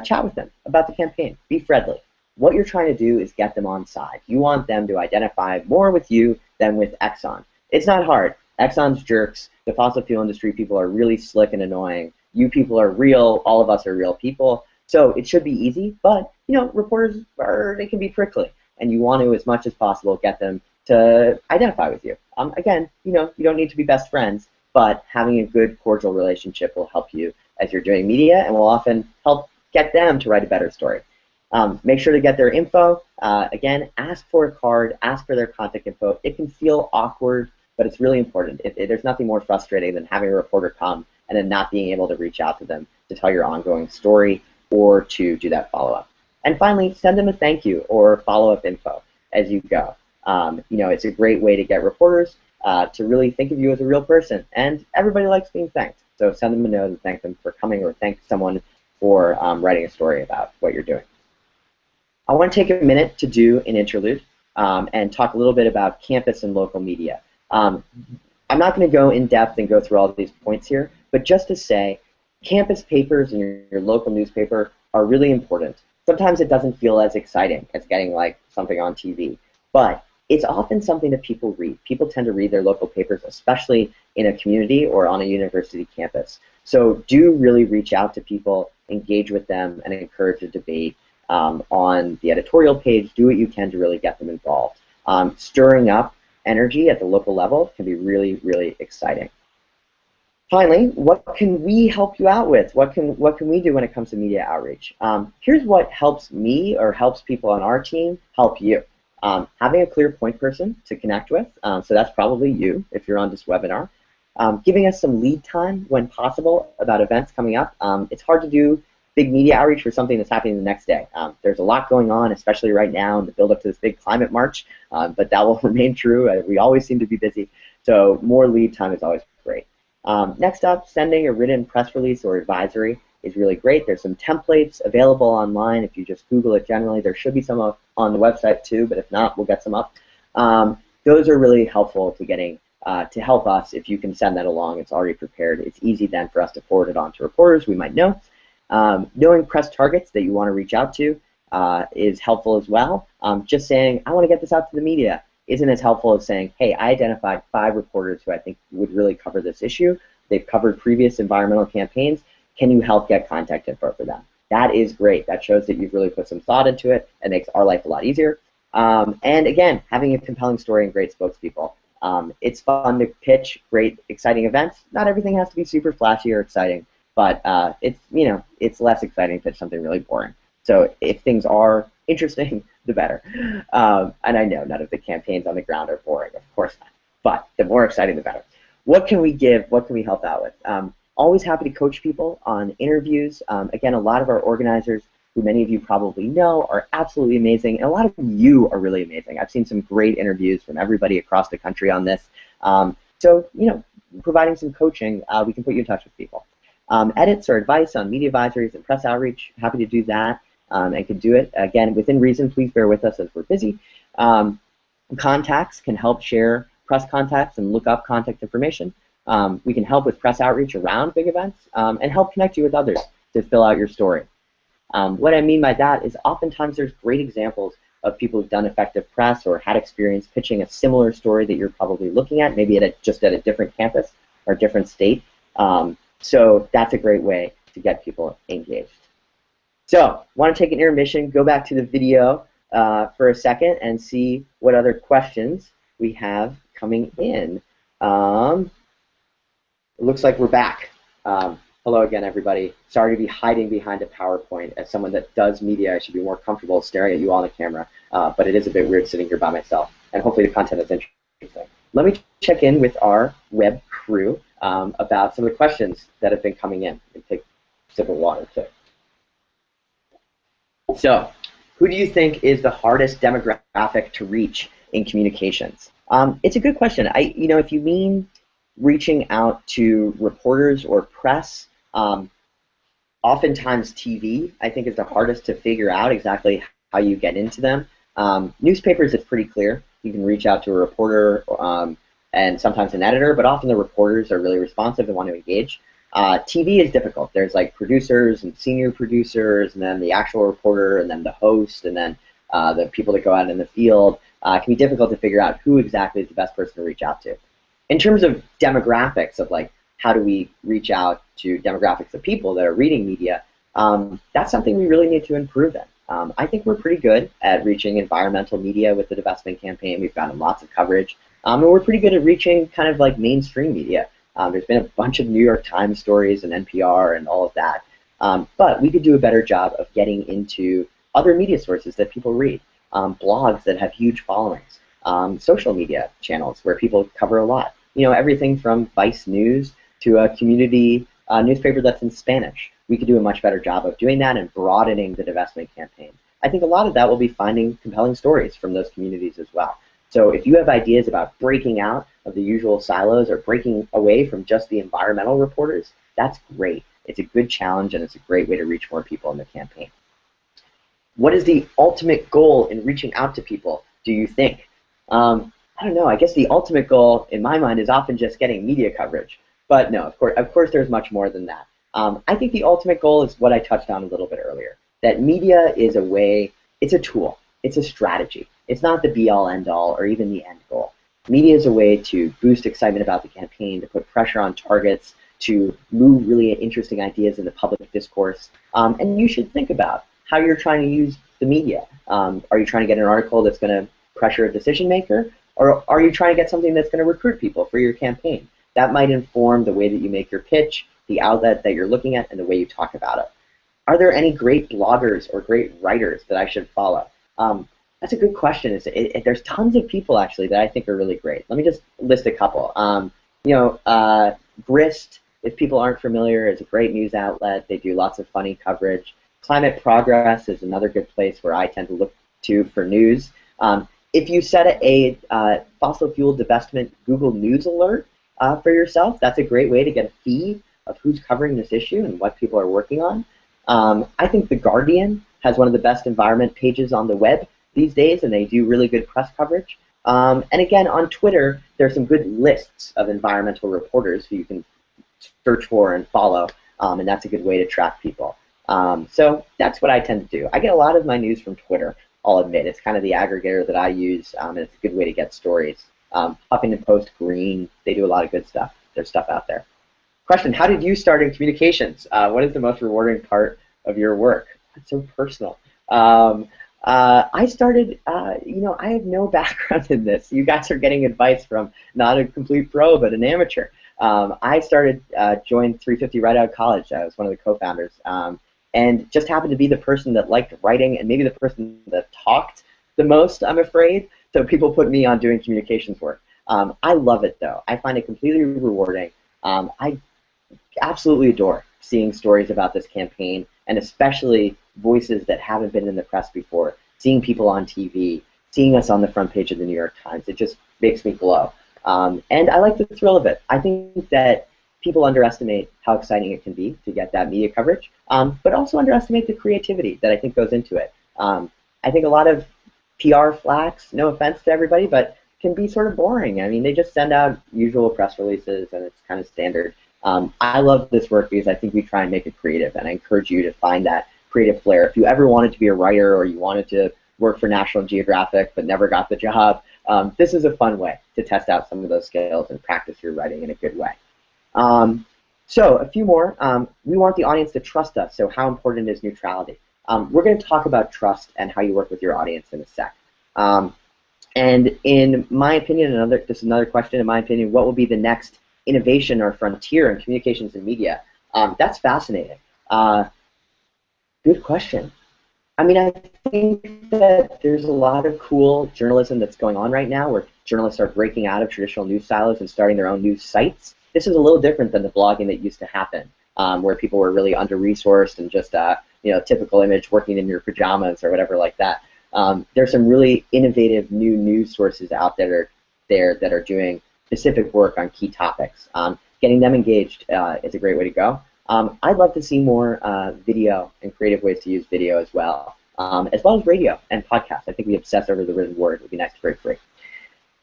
A: chat with them about the campaign. Be friendly. What you're trying to do is get them on side. You want them to identify more with you than with Exxon. It's not hard. Exxon's jerks. The fossil fuel industry people are really slick and annoying. You people are real. All of us are real people. So it should be easy, but reporters they can be prickly, and you want to, as much as possible, get them to identify with you. Again, you don't need to be best friends, but having a good, cordial relationship will help you as you're doing media, and will often help get them to write a better story. Make sure to get their info. Again, ask for a card, ask for their contact info. It can feel awkward, but it's really important. There's nothing more frustrating than having a reporter come and then not being able to reach out to them to tell your ongoing story or to do that follow-up. And finally, send them a thank you or follow-up info as you go. It's a great way to get reporters to really think of you as a real person, and everybody likes being thanked. So send them a note and thank them for coming, or thank someone for writing a story about what you're doing. I want to take a minute to do an interlude and talk a little bit about campus and local media. I'm not going to go in depth and go through all of these points here, but just to say, campus papers and your local newspaper are really important. Sometimes it doesn't feel as exciting as getting like something on TV, but it's often something that people read. People tend to read their local papers, especially in a community or on a university campus. So do really reach out to people, engage with them, and encourage a debate on the editorial page. Do what you can to really get them involved. Stirring up energy at the local level can be really, really exciting. Finally, what can we help you out with? What can we do when it comes to media outreach? Here's what helps me or helps people on our team help you. Having a clear point person to connect with, so that's probably you if you're on this webinar. Giving us some lead time when possible about events coming up. It's hard to do big media outreach for something that's happening the next day. There's a lot going on, especially right now in the build-up to this big climate march, but that will remain true. We always seem to be busy, so more lead time is always great. Next up, sending a written press release or advisory is really great. There's some templates available online. If you just Google it generally, there should be some on the website too, but if not, we'll get some up. Those are really helpful to getting to help us. If you can send that along, it's already prepared. It's easy then for us to forward it on to reporters we might know. Knowing press targets that you want to reach out to is helpful as well. Just saying, I want to get this out to the media isn't as helpful as saying, hey, I identified 5 reporters who I think would really cover this issue. They've covered previous environmental campaigns. Can you help get contact info for them? That is great. That shows that you've really put some thought into it and makes our life a lot easier. And again, having a compelling story and great spokespeople. It's fun to pitch great, exciting events. Not everything has to be super flashy or exciting, but it's less exciting to pitch something really boring. So if things are interesting, the better. And I know none of the campaigns on the ground are boring, of course not. But the more exciting, the better. What can we give? What can we help out with? Always happy to coach people on interviews. Again, a lot of our organizers, who many of you probably know, are absolutely amazing, and a lot of you are really amazing. I've seen some great interviews from everybody across the country on this. So, providing some coaching, we can put you in touch with people. Edits or advice on media advisories and press outreach, happy to do that and can do it. Again, within reason, please bear with us as we're busy. Contacts can help share press contacts and look up contact information. We can help with press outreach around big events and help connect you with others to fill out your story. What I mean by that is oftentimes there's great examples of people who've done effective press or had experience pitching a similar story that you're probably looking at, maybe just at a different campus or different state. So that's a great way to get people engaged. So want to take an intermission, go back to the video for a second and see what other questions we have coming in. It looks like we're back. Hello again, everybody. Sorry to be hiding behind a PowerPoint. As someone that does media, I should be more comfortable staring at you on the camera, but it is a bit weird sitting here by myself, and hopefully the content is interesting. Let me check in with our web crew about some of the questions that have been coming in. Let me take a sip of water, too. So, Who do you think is the hardest demographic to reach in communications? It's a good question. If you mean reaching out to reporters or press, oftentimes TV, I think, is the hardest to figure out exactly how you get into them. Newspapers, it's pretty clear. You can reach out to a reporter and sometimes an editor, but often the reporters are really responsive and want to engage. TV is difficult. There's like producers and senior producers, and then the actual reporter, and then the host, and then the people that go out in the field. It can be difficult to figure out who exactly is the best person to reach out to. In terms of demographics of like how do we reach out to demographics of people that are reading media, that's something we really need to improve in. I think we're pretty good at reaching environmental media with the divestment campaign. We've gotten lots of coverage. And we're pretty good at reaching kind of like mainstream media. There's been a bunch of New York Times stories and NPR and all of that. But we could do a better job of getting into other media sources that people read, blogs that have huge followings, social media channels where people cover a lot. Everything from Vice News to a community newspaper that's in Spanish. We could do a much better job of doing that and broadening the divestment campaign. I think a lot of that will be finding compelling stories from those communities as well. So if you have ideas about breaking out of the usual silos or breaking away from just the environmental reporters, that's great. It's a good challenge, and it's a great way to reach more people in the campaign. What is the ultimate goal in reaching out to people, do you think? I don't know. I guess the ultimate goal, in my mind, is often just getting media coverage. But no, of course there's much more than that. I think the ultimate goal is what I touched on a little bit earlier, that media is a way, it's a tool, it's a strategy. It's not the be-all, end-all, or even the end goal. Media is a way to boost excitement about the campaign, to put pressure on targets, to move really interesting ideas in the public discourse. And you should think about how you're trying to use the media. Are you trying to get an article that's going to pressure a decision maker, or are you trying to get something that's going to recruit people for your campaign? That might inform the way that you make your pitch, the outlet that you're looking at, and the way you talk about it. Are there any great bloggers or great writers that I should follow? That's a good question. There's tons of people actually that I think are really great. Let me just list a couple. Grist, if people aren't familiar, is a great news outlet. They do lots of funny coverage. Climate Progress is another good place where I tend to look to for news. If you set a fossil fuel divestment Google News alert for yourself, that's a great way to get a feed of who's covering this issue and what people are working on. I think The Guardian has one of the best environment pages on the web these days, and they do really good press coverage. And again, on Twitter, there's some good lists of environmental reporters who you can search for and follow, and that's a good way to track people. So that's what I tend to do. I get a lot of my news from Twitter, I'll admit. It's kind of the aggregator that I use, and it's a good way to get stories. Huffington Post, Green, they do a lot of good stuff. There's stuff out there. Question, how did you start in communications? What is the most rewarding part of your work? That's so personal. I started, I have no background in this. You guys are getting advice from not a complete pro, but an amateur. I joined 350 right out of college. I was one of the co-founders, and just happened to be the person that liked writing and maybe the person that talked the most, I'm afraid. So people put me on doing communications work. I love it, though. I find it completely rewarding. I absolutely adore seeing stories about this campaign, and especially voices that haven't been in the press before, seeing people on TV, seeing us on the front page of the New York Times. It just makes me glow. And I like the thrill of it. I think that people underestimate how exciting it can be to get that media coverage, but also underestimate the creativity that I think goes into it. I think a lot of PR flacks, no offense to everybody, but can be sort of boring. I mean, they just send out usual press releases, and it's kind of standard. I love this work because I think we try and make it creative, and I encourage you to find that creative flair. If you ever wanted to be a writer, or you wanted to work for National Geographic but never got the job, this is a fun way to test out some of those skills and practice your writing in a good way. So a few more. We want the audience to trust us, so how important is neutrality? We're going to talk about trust and how you work with your audience in a sec. And in my opinion, this is another question, in my opinion, what will be the next innovation or frontier in communications and media? That's fascinating. Good question. I mean, I think that there's a lot of cool journalism that's going on right now where journalists are breaking out of traditional news silos and starting their own news sites. This is a little different than the blogging that used to happen, where people were really under-resourced and just typical image working in your pajamas or whatever like that. There's some really innovative new news sources out there that are doing specific work on key topics. Getting them engaged is a great way to go. I'd love to see more video and creative ways to use video as well as radio and podcasts. I think we obsess over the written word. It would be nice to break free.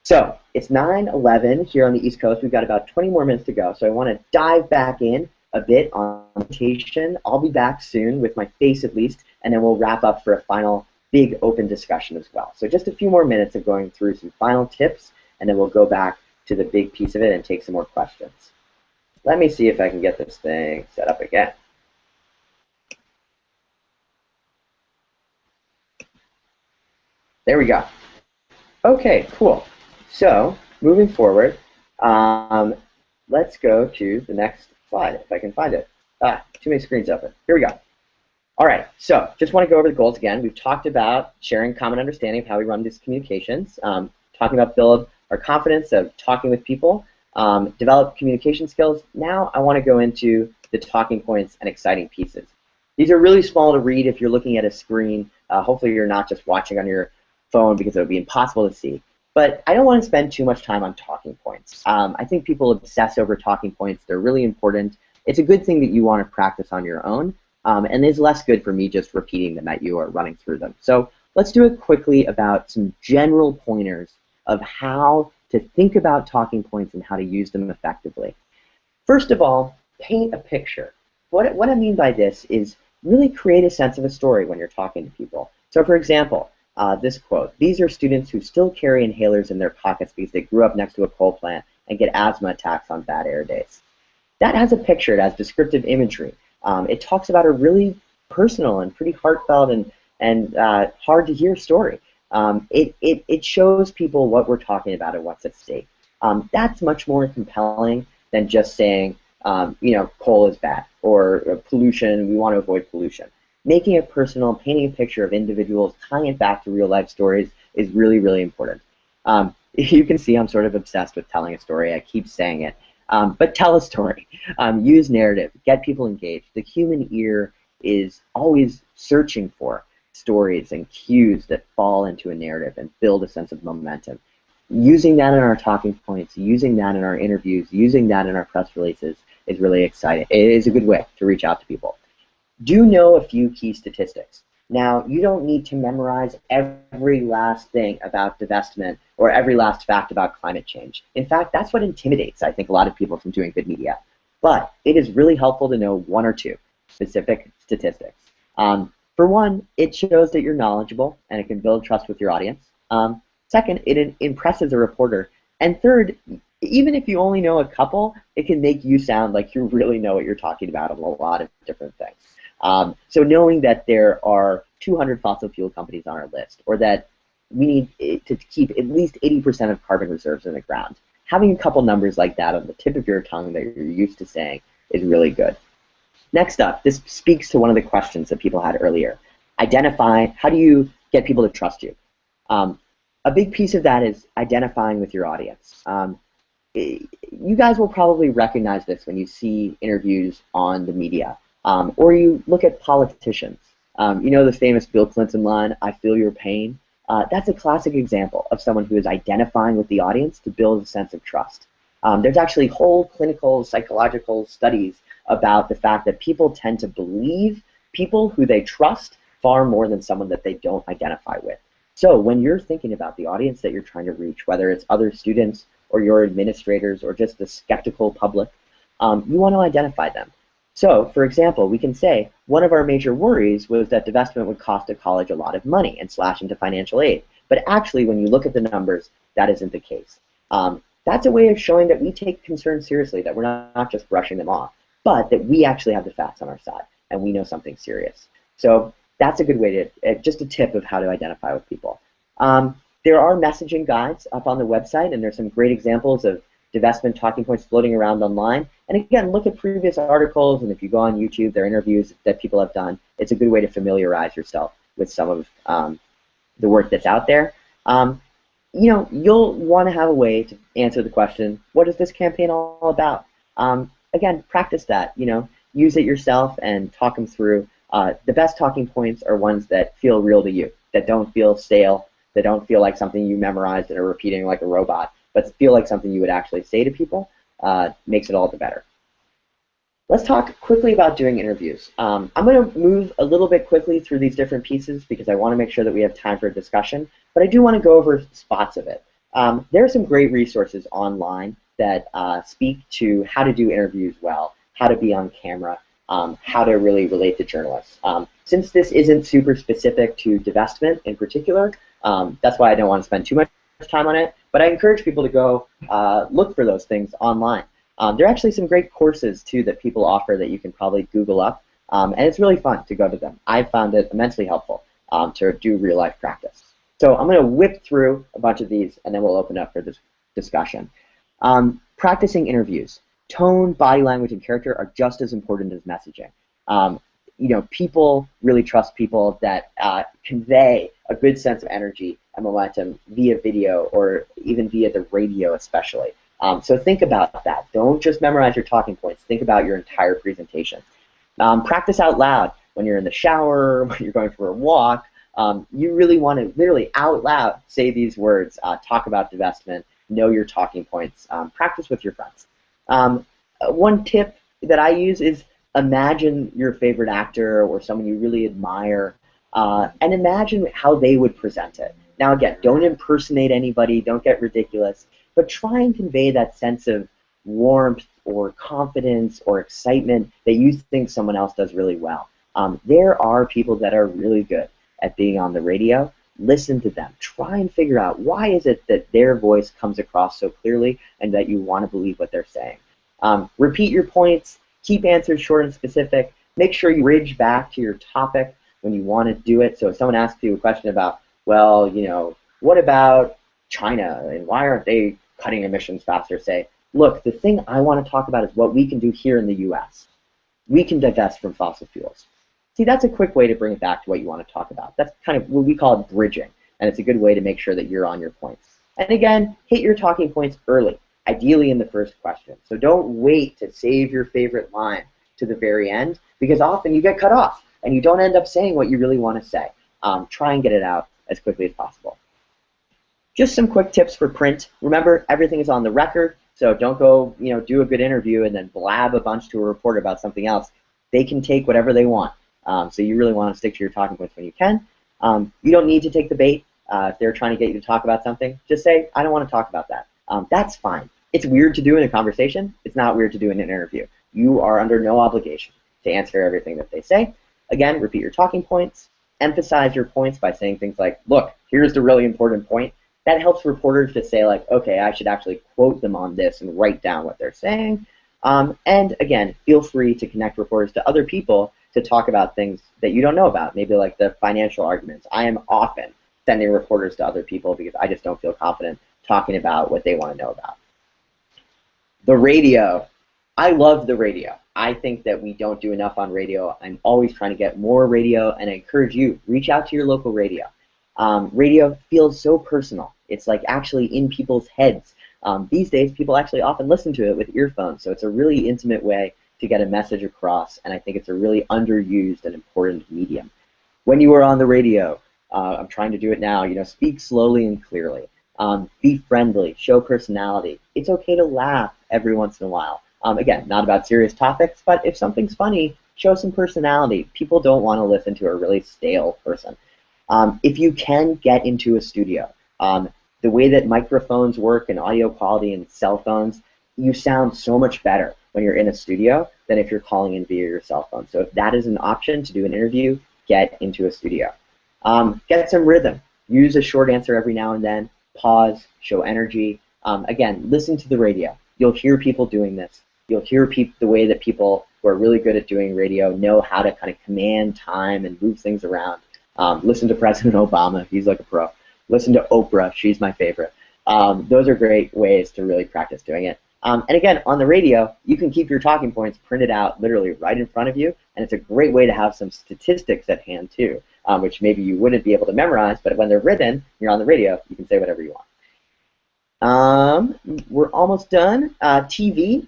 A: So it's 9:11 here on the East Coast. We've got about 20 more minutes to go. So I want to dive back in a bit on presentation. I'll be back soon with my face at least, and then we'll wrap up for a final big open discussion as well. So just a few more minutes of going through some final tips, and then we'll go back to the big piece of it and take some more questions. Let me see if I can get this thing set up again. There we go. Okay, cool. So moving forward, let's go to the next slide if I can find it. Too many screens open. Here we go. All right, so just want to go over the goals again. We've talked about sharing common understanding of how we run these communications, talking about build our confidence of talking with people, develop communication skills. Now I want to go into the talking points and exciting pieces. These are really small to read if you're looking at a screen. Hopefully you're not just watching on your phone because it would be impossible to see. But I don't want to spend too much time on talking points. I think people obsess over talking points. They're really important. It's a good thing that you want to practice on your own, and it's less good for me just repeating them at you or running through them. So let's do it quickly about some general pointers of how to think about talking points and how to use them effectively. First of all, paint a picture. What I mean by this is really create a sense of a story when you're talking to people. So for example, this quote, "These are students who still carry inhalers in their pockets because they grew up next to a coal plant and get asthma attacks on bad air days." That has a picture, it has descriptive imagery. It talks about a really personal and pretty heartfelt and hard to hear story. It shows people what we're talking about and what's at stake. That's much more compelling than just saying, coal is bad or pollution, we want to avoid pollution. Making it personal, painting a picture of individuals, tying it back to real life stories is really, really important. You can see I'm sort of obsessed with telling a story. I keep saying it. But tell a story. Use narrative. Get people engaged. The human ear is always searching for stories and cues that fall into a narrative and build a sense of momentum. Using that in our talking points, using that in our interviews, using that in our press releases is really exciting. It is a good way to reach out to people. Do know a few key statistics. Now, you don't need to memorize every last thing about divestment or every last fact about climate change. In fact, that's what intimidates, I think, a lot of people from doing good media. But it is really helpful to know one or two specific statistics. For one, it shows that you're knowledgeable and it can build trust with your audience. Second, it impresses a reporter. And third, even if you only know a couple, it can make you sound like you really know what you're talking about on a lot of different things. So knowing that there are 200 fossil fuel companies on our list, or that we need to keep at least 80% of carbon reserves in the ground, having a couple numbers like that on the tip of your tongue that you're used to saying is really good. Next up, this speaks to one of the questions that people had earlier. Identify, how do you get people to trust you? A big piece of that is identifying with your audience. You guys will probably recognize this when you see interviews on the media. Or you look at politicians. You know the famous Bill Clinton line, "I feel your pain"? That's a classic example of someone who is identifying with the audience to build a sense of trust. There's actually whole clinical psychological studies about the fact that people tend to believe people who they trust far more than someone that they don't identify with. So when you're thinking about the audience that you're trying to reach, whether it's other students or your administrators or just the skeptical public, you want to identify them. So, for example, we can say one of our major worries was that divestment would cost a college a lot of money and slash into financial aid. But actually, when you look at the numbers, that isn't the case. That's a way of showing that we take concerns seriously, that we're not just brushing them off, but that we actually have the facts on our side and we know something serious. So that's a good way to, just a tip of how to identify with people. There are messaging guides up on the website, and there's some great examples of divestment talking points floating around online. And again, look at previous articles, and if you go on YouTube, there are interviews that people have done. It's a good way to familiarize yourself with some of the work that's out there. You'll want to have a way to answer the question, what is this campaign all about? Again, practice that. Use it yourself and talk them through. The best talking points are ones that feel real to you, that don't feel stale, that don't feel like something you memorized and are repeating like a robot, but feel like something you would actually say to people. Makes it all the better. Let's talk quickly about doing interviews. I'm going to move a little bit quickly through these different pieces because I want to make sure that we have time for a discussion, but I do want to go over spots of it. There are some great resources online that speak to how to do interviews well, how to be on camera, how to really relate to journalists. Since this isn't super specific to divestment in particular, that's why I don't want to spend too much time on it, but I encourage people to go look for those things online. There are actually some great courses, too, that people offer that you can probably Google up, and it's really fun to go to them. I found it immensely helpful to do real-life practice. So I'm going to whip through a bunch of these, and then we'll open up for this discussion. Practicing interviews. Tone, body language, and character are just as important as messaging. You know, people really trust people that convey a good sense of energy and momentum via video or even via the radio especially. So think about that. Don't just memorize your talking points. Think about your entire presentation. Practice out loud when you're in the shower, when you're going for a walk. You really want to literally out loud say these words, talk about divestment, know your talking points, practice with your friends. One tip that I use is imagine your favorite actor or someone you really admire and imagine how they would present it. Now again, don't impersonate anybody, don't get ridiculous, but try and convey that sense of warmth or confidence or excitement that you think someone else does really well. There are people that are really good at being on the radio. Listen to them. Try and figure out why is it that their voice comes across so clearly and that you want to believe what they're saying. Repeat your points. Keep answers short and specific. Make sure you bridge back to your topic when you want to do it. So if someone asks you a question about, well, you know, what about China and why aren't they cutting emissions faster, say, look, the thing I want to talk about is what we can do here in the US. We can divest from fossil fuels. See, that's a quick way to bring it back to what you want to talk about. That's kind of what we call it bridging, and it's a good way to make sure that you're on your points. And again, hit your talking points early, ideally in the first question. So don't wait to save your favorite line to the very end, because often you get cut off, and you don't end up saying what you really want to say. Try and get it out as quickly as possible. Just some quick tips for print. Remember, everything is on the record, so don't go, you know, do a good interview and then blab a bunch to a reporter about something else. They can take whatever they want. So you really want to stick to your talking points when you can. You don't need to take the bait. If they're trying to get you to talk about something, just say, I don't want to talk about that. That's fine. It's weird to do in a conversation. It's not weird to do in an interview. You are under no obligation to answer everything that they say. Again, repeat your talking points. Emphasize your points by saying things like, look, here's the really important point. That helps reporters to say, like, okay, I should actually quote them on this and write down what they're saying. And again, feel free to connect reporters to other people to talk about things that you don't know about, maybe like the financial arguments. I am often sending reporters to other people because I just don't feel confident talking about what they want to know about. The radio. I love the radio. I think that we don't do enough on radio. I'm always trying to get more radio, and I encourage you, reach out to your local radio. Radio feels so personal. It's like actually in people's heads. These days, people actually often listen to it with earphones, so it's a really intimate way to get a message across, and I think it's a really underused and important medium. When you are on the radio, I'm trying to do it now, you know, speak slowly and clearly. Be friendly, show personality. It's okay to laugh every once in a while. Again, not about serious topics, but if something's funny, show some personality. People don't want to listen to a really stale person. If you can get into a studio, the way that microphones work and audio quality and cell phones, you sound so much better when you're in a studio than if you're calling in via your cell phone. So if that is an option to do an interview, get into a studio. Get some rhythm. Use a short answer every now and then. Pause, show energy. Again, listen to the radio. You'll hear people doing this. You'll hear the way that people who are really good at doing radio know how to kind of command time and move things around. Listen to President Obama. He's like a pro. Listen to Oprah. She's my favorite. Those are great ways to really practice doing it. And again, on the radio, you can keep your talking points printed out literally right in front of you, and it's a great way to have some statistics at hand too, which maybe you wouldn't be able to memorize, but when they're written, you're on the radio, you can say whatever you want. We're almost done. TV,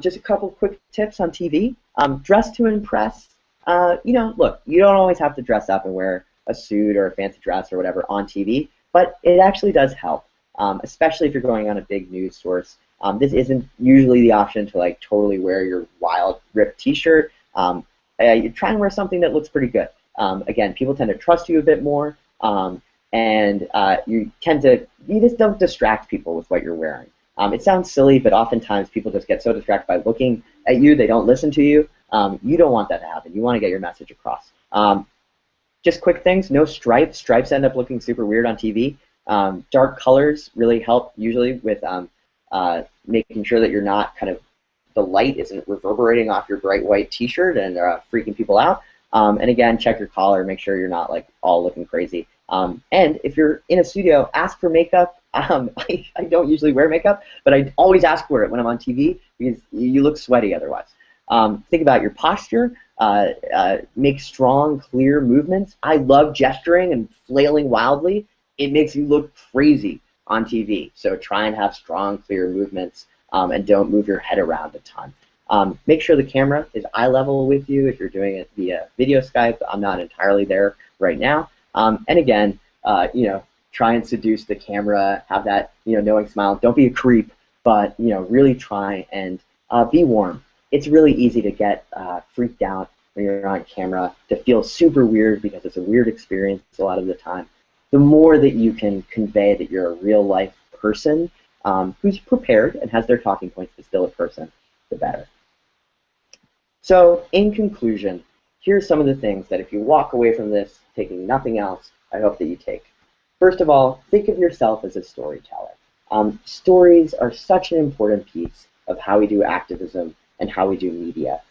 A: just a couple quick tips on TV. Dress to impress. you know, look, you don't always have to dress up and wear a suit or a fancy dress or whatever on TV, but it actually does help, especially if you're going on a big news source. This isn't usually the option to like totally wear your wild ripped T-shirt. You try and wear something that looks pretty good. Again, people tend to trust you a bit more, and you just don't distract people with what you're wearing. It sounds silly, but oftentimes people just get so distracted by looking at you, they don't listen to you. You don't want that to happen. You want to get your message across. Just quick things, no stripes. Stripes end up looking super weird on TV. Dark colors really help usually with making sure that you're not the light isn't reverberating off your bright white T-shirt and freaking people out. And again, check your collar, make sure you're not like all looking crazy. And if you're in a studio, ask for makeup. I don't usually wear makeup, but I always ask for it when I'm on TV because you look sweaty otherwise. Think about your posture. Make strong, clear movements. I love gesturing and flailing wildly. It makes you look crazy on TV. So try and have strong, clear movements, and don't move your head around a ton. Make sure the camera is eye level with you if you're doing it via video Skype. I'm not entirely there right now. And again, you know, try and seduce the camera. Have that, you know, knowing smile. Don't be a creep, but you know, really try and be warm. It's really easy to get freaked out when you're on camera, to feel super weird because it's a weird experience a lot of the time. The more that you can convey that you're a real life person who's prepared and has their talking points but still a person, the better. So in conclusion, here's some of the things that if you walk away from this taking nothing else, I hope that you take. First of all, think of yourself as a storyteller. Stories are such an important piece of how we do activism and how we do media.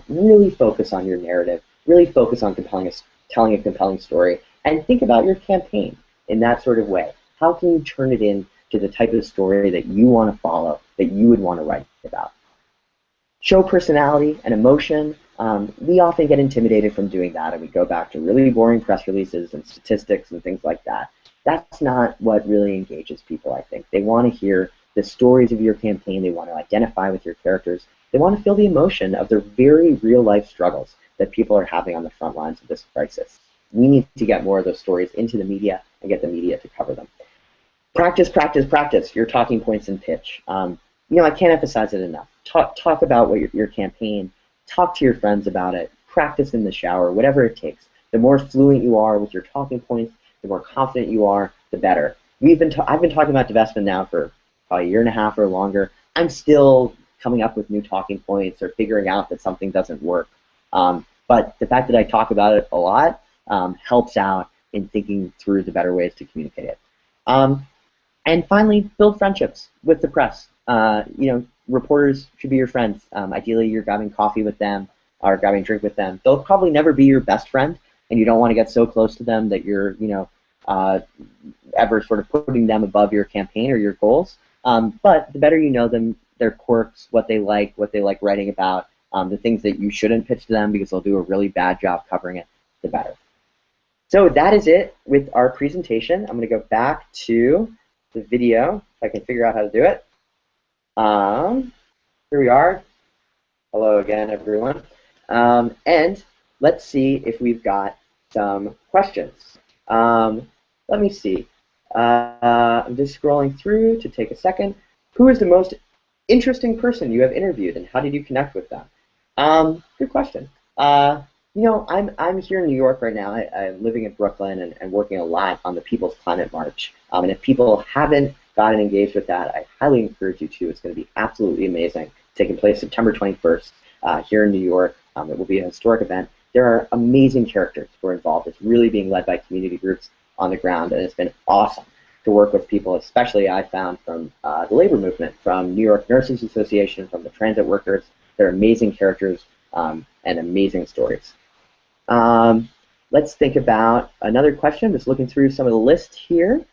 A: Really focus on your narrative, really focus on telling a compelling story, and think about your campaign in that sort of way. How can you turn it into the type of story that you want to follow, that you would want to write about? Show personality and emotion. We often get intimidated from doing that, and we go back to really boring press releases and statistics and things like that. That's not what really engages people, I think. They want to hear the stories of your campaign. They want to identify with your characters. They want to feel the emotion of their very real-life struggles that people are having on the front lines of this crisis. We need to get more of those stories into the media and get the media to cover them. Practice, practice, practice your talking points and pitch. You know, I can't emphasize it enough. Talk about what your campaign. Talk to your friends about it. Practice in the shower, whatever it takes. The more fluent you are with your talking points, the more confident you are, the better. I've been talking about divestment now for probably a year and a half or longer. I'm still coming up with new talking points or figuring out that something doesn't work. But the fact that I talk about it a lot helps out in thinking through the better ways to communicate it. And finally, build friendships with the press. You know, reporters should be your friends. Ideally, you're grabbing coffee with them or grabbing a drink with them. They'll probably never be your best friend, and you don't want to get so close to them that you're, you know, ever sort of putting them above your campaign or your goals. But the better you know them, their quirks, what they like writing about, the things that you shouldn't pitch to them because they'll do a really bad job covering it, the better. So that is it with our presentation. I'm going to go back to the video if I can figure out how to do it. Here we are. Hello again, everyone. And let's see if we've got some questions. Let me see. I'm just scrolling through to take a second. Who is the most interesting person you have interviewed, and how did you connect with them? Good question. You know, I'm here in New York right now. I'm living in Brooklyn and working a lot on the People's Climate March. And if people haven't gotten engaged with that, I highly encourage you to. It's going to be absolutely amazing. Taking place September 21st here in New York. It will be a historic event. There are amazing characters who are involved. It's really being led by community groups on the ground, and it's been awesome to work with people, especially I found from the labor movement, from New York Nurses Association, from the transit workers. They're amazing characters and amazing stories. Let's think about another question. Just looking through some of the list here.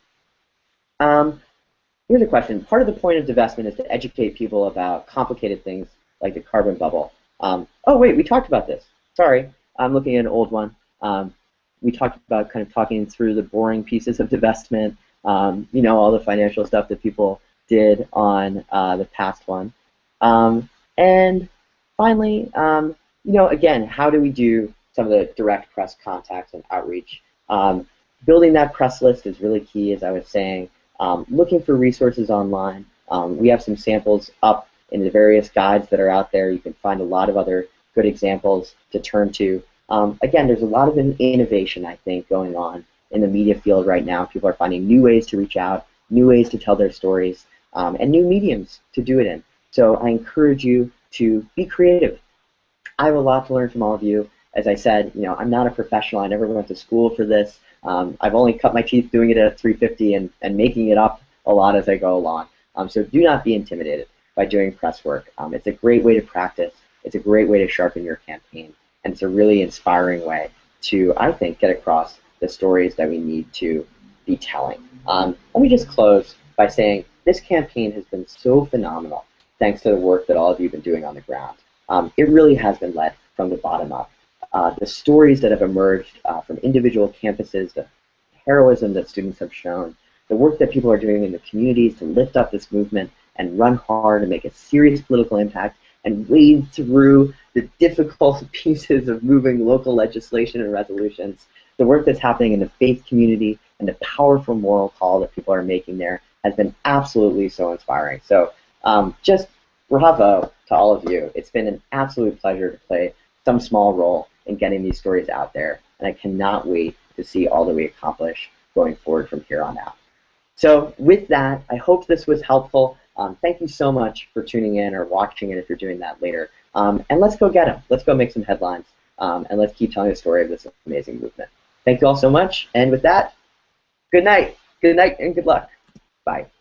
A: Here's a question. Part of the point of divestment is to educate people about complicated things like the carbon bubble. Oh, wait, we talked about this. Sorry, I'm looking at an old one. We talked about kind of talking through the boring pieces of divestment, you know, all the financial stuff that people did on the past one. And finally, you know, again, how do we do some of the direct press contacts and outreach. Building that press list is really key, as I was saying. Looking for resources online. We have some samples up in the various guides that are out there. You can find a lot of other good examples to turn to. Again, there's a lot of innovation, I think, going on in the media field right now. People are finding new ways to reach out, new ways to tell their stories, and new mediums to do it in. So I encourage you to be creative. I have a lot to learn from all of you. As I said, I'm not a professional. I never went to school for this. I've only cut my teeth doing it at 350 and making it up a lot as I go along. So do not be intimidated by doing press work. It's a great way to practice. It's a great way to sharpen your campaign. And it's a really inspiring way to, I think, get across the stories that we need to be telling. Let me just close by saying this campaign has been so phenomenal thanks to the work that all of you have been doing on the ground. It really has been led from the bottom up. The stories that have emerged from individual campuses, the heroism that students have shown, the work that people are doing in the communities to lift up this movement and run hard and make a serious political impact and wade through the difficult pieces of moving local legislation and resolutions. The work that's happening in the faith community and the powerful moral call that people are making there has been absolutely so inspiring. So just bravo to all of you. It's been an absolute pleasure to play some small role in getting these stories out there, and I cannot wait to see all that we accomplish going forward from here on out. So with that, I hope this was helpful. Thank you so much for tuning in or watching it if you're doing that later. And let's go get them. Let's go make some headlines, and let's keep telling the story of this amazing movement. Thank you all so much, and with that, good night and good luck. Bye.